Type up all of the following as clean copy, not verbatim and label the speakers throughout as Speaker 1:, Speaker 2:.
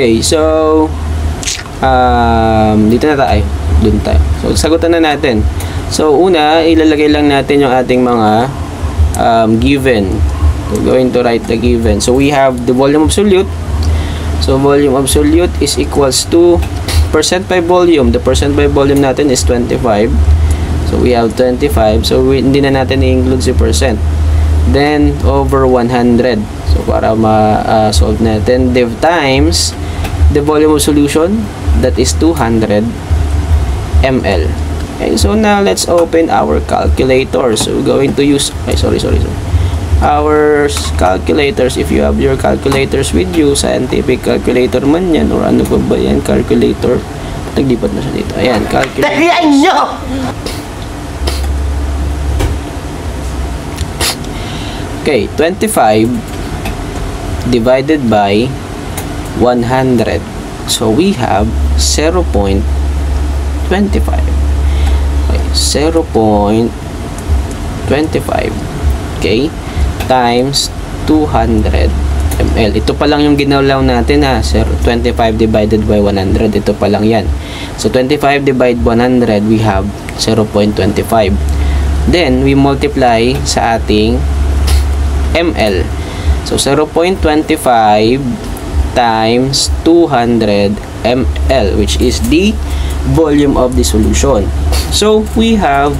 Speaker 1: Okay, so dito na tayo. Dun tayo. So, sagutan na natin. So, una, ilalagay lang natin yung ating mga given. We're going to write the given. So, we have the volume absolute. So, volume absolute is equals to percent by volume. The percent by volume natin is 25. So, we have 25. So, hindi na natin i-include si percent. Then, over 100. So, para ma-solve natin, div times the volume of solution, that is 200 ml. Okay, so now let's open our calculator. So, we're going to use, sorry. Our calculators, if you have your calculators with you, scientific calculator man yan, or ano ba yan, calculator. Naglipat na siya dito. Ayan, calculator. Okay, 25 divided by 100. So, we have 0.25. Okay, 0.25. Okay, times 200 ml. Ito pa lang yung ginalaw natin ha. 25 divided by 100. Ito pa lang yan. So, 25 divided 100, we have 0.25. Then, we multiply sa ating ml. So, 0.25 times 200 ml, which is the volume of the solution. So, we have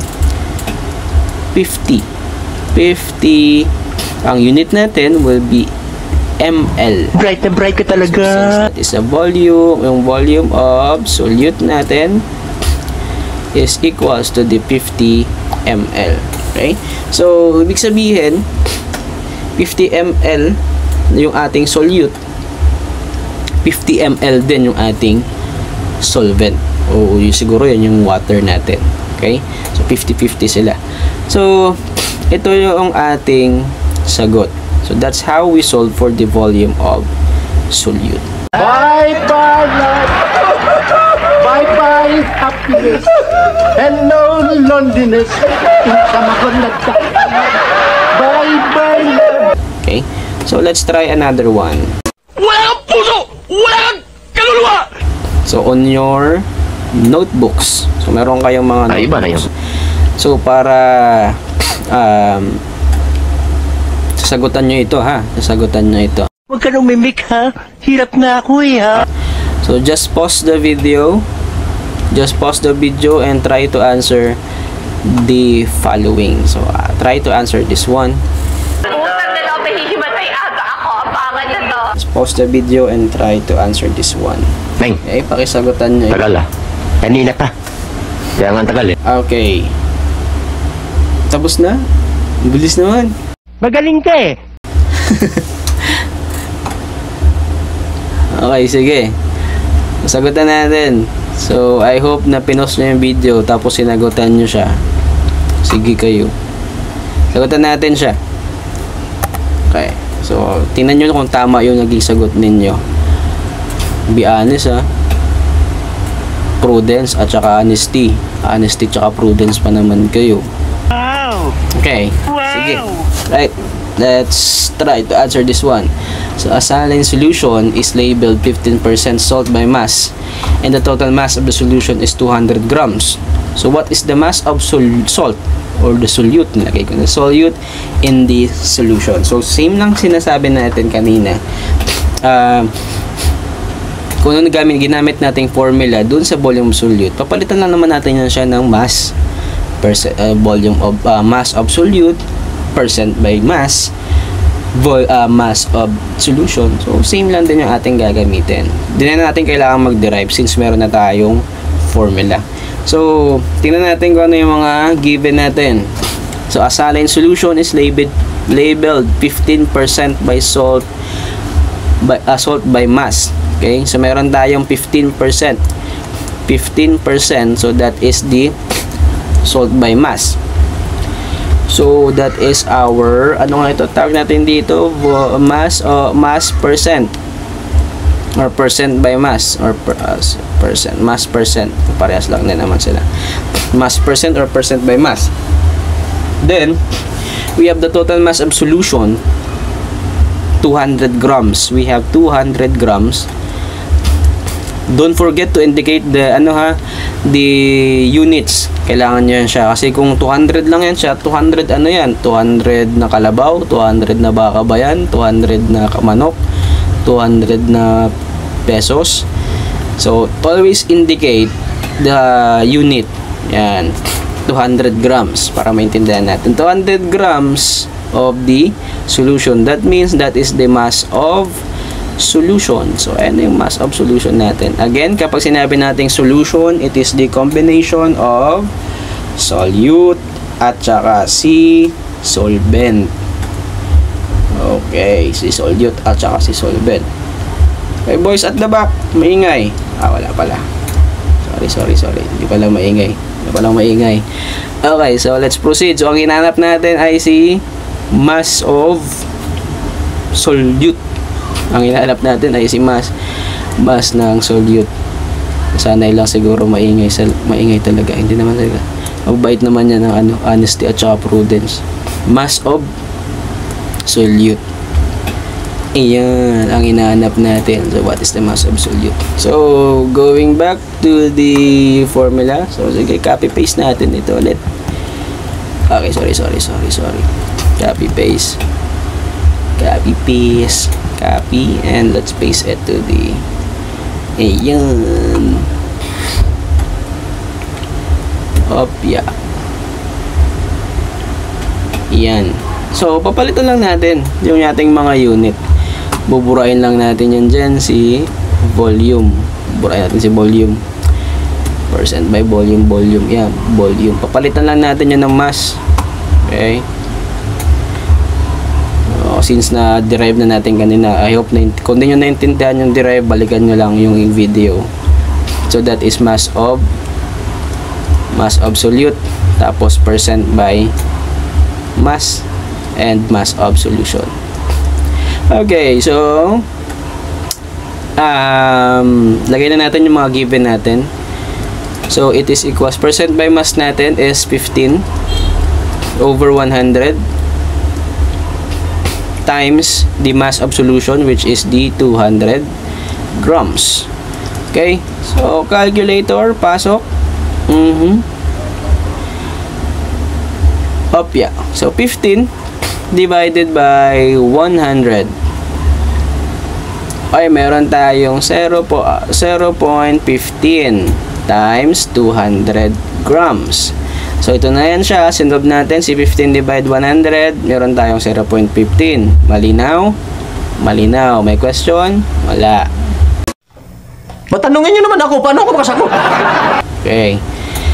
Speaker 1: 50. Ang unit natin will be ml.
Speaker 2: Bright na bright ka talaga.
Speaker 1: So, that is a volume. Yung volume of solute natin is equals to the 50 ml. Okay? So, ibig sabihin, 50 ml yung ating solute, 50 ml din yung ating solvent. O siguro yan yung water natin. Okay? So, 50-50 sila. So, ito yung ating sagot. So, that's how we solve for the volume of solute.
Speaker 2: Bye-bye life. Bye-bye happiness. Hello loneliness. Bye-bye love.
Speaker 1: Okay? So, let's try another one.
Speaker 2: Wala kang puso! Wala kang kaluluwa!
Speaker 1: So, on your notebooks. So, meron kayong mga notebooks.
Speaker 2: Iba na yun.
Speaker 1: So, para sasagutan nyo ito, ha? Sasagutan nyo ito.
Speaker 2: Huwag ka nung mimik, ha? Hirap na ako, ha?
Speaker 1: So, just pause the video. Just pause the video and try to answer the following. So, try to answer this one. Just pause the video and try to answer this one.
Speaker 2: Neng,
Speaker 1: Okay, pakisagutan nyo ito.
Speaker 2: tagal Kanina pa. Kaya nga tagal
Speaker 1: Okay. Tapos na? Bilis naman.
Speaker 2: Magaling ka eh.
Speaker 1: Okay, sige. Sagutan natin. So, I hope na pinost nyo yung video tapos sinagutan nyo siya. Sige kayo. Sagutan natin siya. Okay. So, tingnan nyo kung tama yung naging sagot ninyo. Be honest, ha. Prudence at saka honesty. Honesty at saka prudence pa naman kayo.
Speaker 2: Wow!
Speaker 1: Okay. Sige. Right. Let's try to answer this one. So, a saline solution is labeled 15% salt by mass, and the total mass of the solution is 200 grams. So, what is the mass of salt or the solute? Nilagay ko na solute in the solution. So, same lang sinasabi natin kanina. Kung ano ginamit nating formula dun sa volume of solute, papalitan lang naman natin yan siya ng mass, volume of mass of solute, percent by mass, mass of solution. So, same lang din yung ating gagamitin. Di na natin kailangan mag-derive since meron na tayong formula. So, tingnan natin kung ano yung mga given natin. So, a saline solution is labeled 15% by salt by mass. Okay? So, meron tayong 15%. 15%, so that is the salt by mass. So, that is our, ano nga ito, tawag natin dito, mass percent. Or percent by mass. Or percent. Mass percent. Parehas lang din naman sila. Mass percent or percent by mass. Then, we have the total mass of solution, 200 grams. We have 200 grams Don't forget to indicate the the units. Kailangan nyo yan siya. Kasi kung 200 lang yan siya, 200 ano yan? 200 na kalabaw, 200 na baka ba yan, 200 na manok, 200 na pesos. So, always indicate the unit. Yan. 200 grams para maintindihan natin. 200 grams of the solution. That means that is the mass of solution. So, ano yung mass of solution natin? Again, kapag sinabi nating solution, it is the combination of solute at saka si solvent. Okay, si solute at saka si solvent. Okay, boys at the back, maingay. Wala pala. Sorry. Hindi pala maingay. Okay, so let's proceed. So, ang hinanap natin ay si mass of solute. Ang hinahanap natin ay si mass ng solute. Sanay lang siguro maingay talaga. Hindi naman talaga. Mabait naman yan ng honesty at saka prudence. Mass of solute. Ayan, ang hinahanap natin. So, what is the mass of solute? So, going back to the formula. So, sige, copy-paste natin ito ulit. Okay, sorry. Copy-paste. Copy, and let's paste it to the ayan. Opya. Ayan. So, papalitan lang natin yung ating mga unit. Buburain lang natin yan dyan si volume. Buburain natin si volume. Percent by volume. Yan, volume. Papalitan lang natin yan ng mass. Okay. Since na-derive na natin kanina, I hope na kung di nyo naintindihan yung derive, balikan nyo lang yung video. So that is mass of solute, tapos percent by mass, and mass of solution. Okay, so lagay na natin yung mga given natin. So it is equals, percent by mass natin is 15 over 100 times the mass of solution, which is the 200 grams. Okay, so calculator, pasok. Opya. So 15 divided by 100. Okay, meron tayong 0.15 times 200 grams. So, ito na yan siya. Sindob natin si 15 divide 100. Meron tayong 0.15. Malinaw? Malinaw. May question? Wala.
Speaker 2: Patanungin nyo naman ako, paano ako makasagot?
Speaker 1: Okay.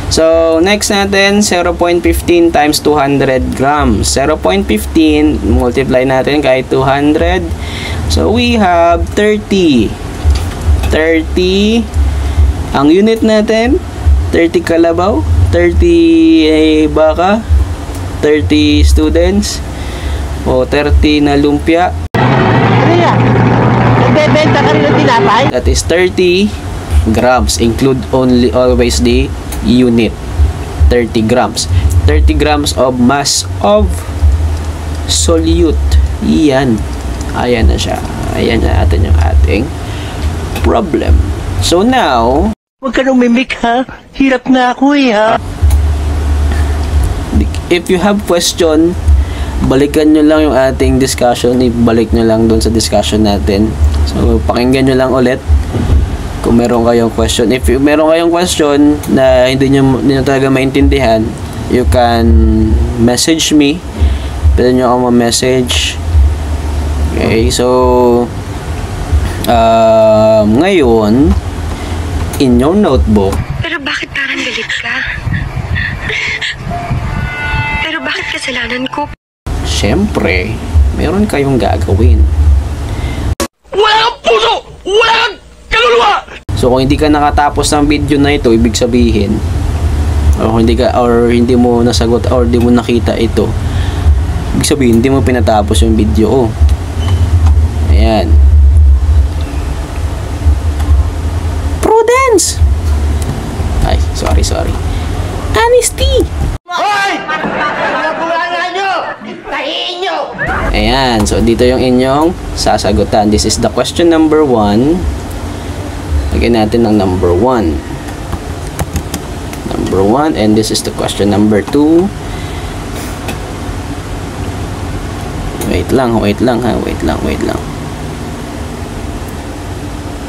Speaker 1: So, next natin, 0.15 times 200 grams. 0.15, multiply natin kay 200. So, we have 30. 30. Ang unit natin, 30 kalabaw. 30 baka, 30 students, o 30 na lumpia.
Speaker 3: Ano yan? Nagbebenta ka rin ng tinapay?
Speaker 1: That is 30 grams. Include always the unit. 30 grams. 30 grams of mass of solute. Iyan. Ayan na siya. Ayan na natin yung ating problem. So now,
Speaker 3: Huwag ka nung mimik ha. Hirap nga ako ha.
Speaker 1: if you have question, balikan nyo lang yung ating discussion. Ibalik nyo lang doon sa discussion natin. So, pakinggan nyo lang ulit kung meron kayong question. If meron kayong question na hindi nyo talaga maintindihan, you can message me. Pwede nyo ako ma-message. Okay, so ngayon, in your notebook.
Speaker 4: Pero bakit parang galit ka? Pero bakit kasalanan ko?
Speaker 1: Siyempre, meron kayong gagawin.
Speaker 2: Wala kang puso! Wala kang kaluluwa!
Speaker 1: So kung hindi ka nakatapos ng video na ito, ibig sabihin, or hindi mo nasagot or hindi mo nakita ito, ibig sabihin hindi mo pinatapos yung video ko. Ayan. Prudence. Ay, sorry. Honesty.
Speaker 3: Hoy! Nakulangan nyo! Tahiin nyo!
Speaker 1: Ayan, so dito yung inyong sasagutan. This is the question number 1. Lagyan natin ng number 1. Number 1, and this is the question number 2. Wait lang ha, wait lang.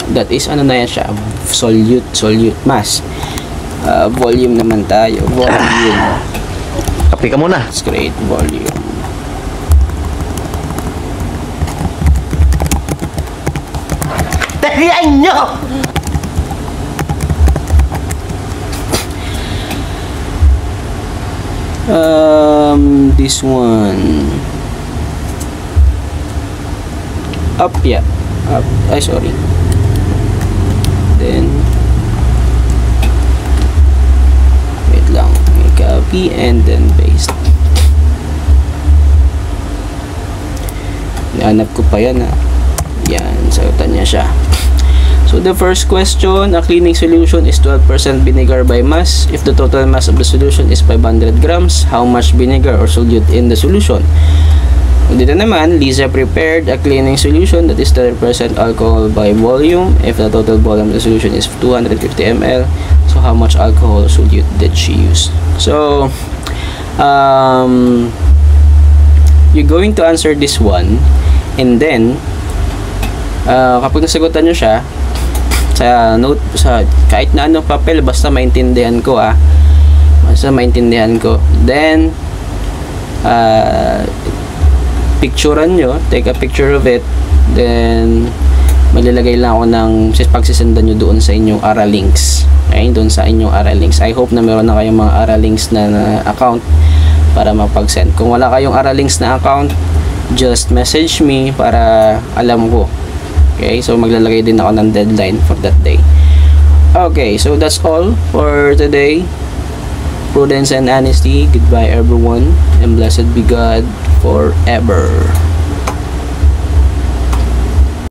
Speaker 1: That is, ano na yan siya? Solute, mass. Volume naman tayo. Volume.
Speaker 2: Kape ka muna.
Speaker 1: Let's create volume.
Speaker 3: Tarihan nyo!
Speaker 1: This one. Up, yeah. Up. Ay, sorry. Then, wait lang. Copy and then paste. Hanap ko pa yan ha. Yan, sagutan niya siya. So the first question, a cleaning solution is 12% vinegar by mass. If the total mass of the solution is 500 grams, how much vinegar or solute in the solution? Dito naman, Lisa prepared a cleaning solution that is 30% alcohol by volume. If the total volume of the solution is 250 ml, so how much alcohol or solute did she use? So, you're going to answer this one, and then, kapag nasagutan nyo siya, sa note, sa kahit na anong papel, basta maintindihan ko then picturean nyo, take a picture of it, then malalagay lang ako ng pagsisendan nyo doon sa inyong Aralinks. Okay, doon sa inyong Aralinks. I hope na meron na kayong mga Aralinks na account para mapag-send. Kung wala kayong Aralinks na account, just message me para alam ko. Okay, so maglalagay din ako ng deadline for that day. Okay, so that's all for today. Prudence and honesty. Goodbye everyone, and blessed be God forever.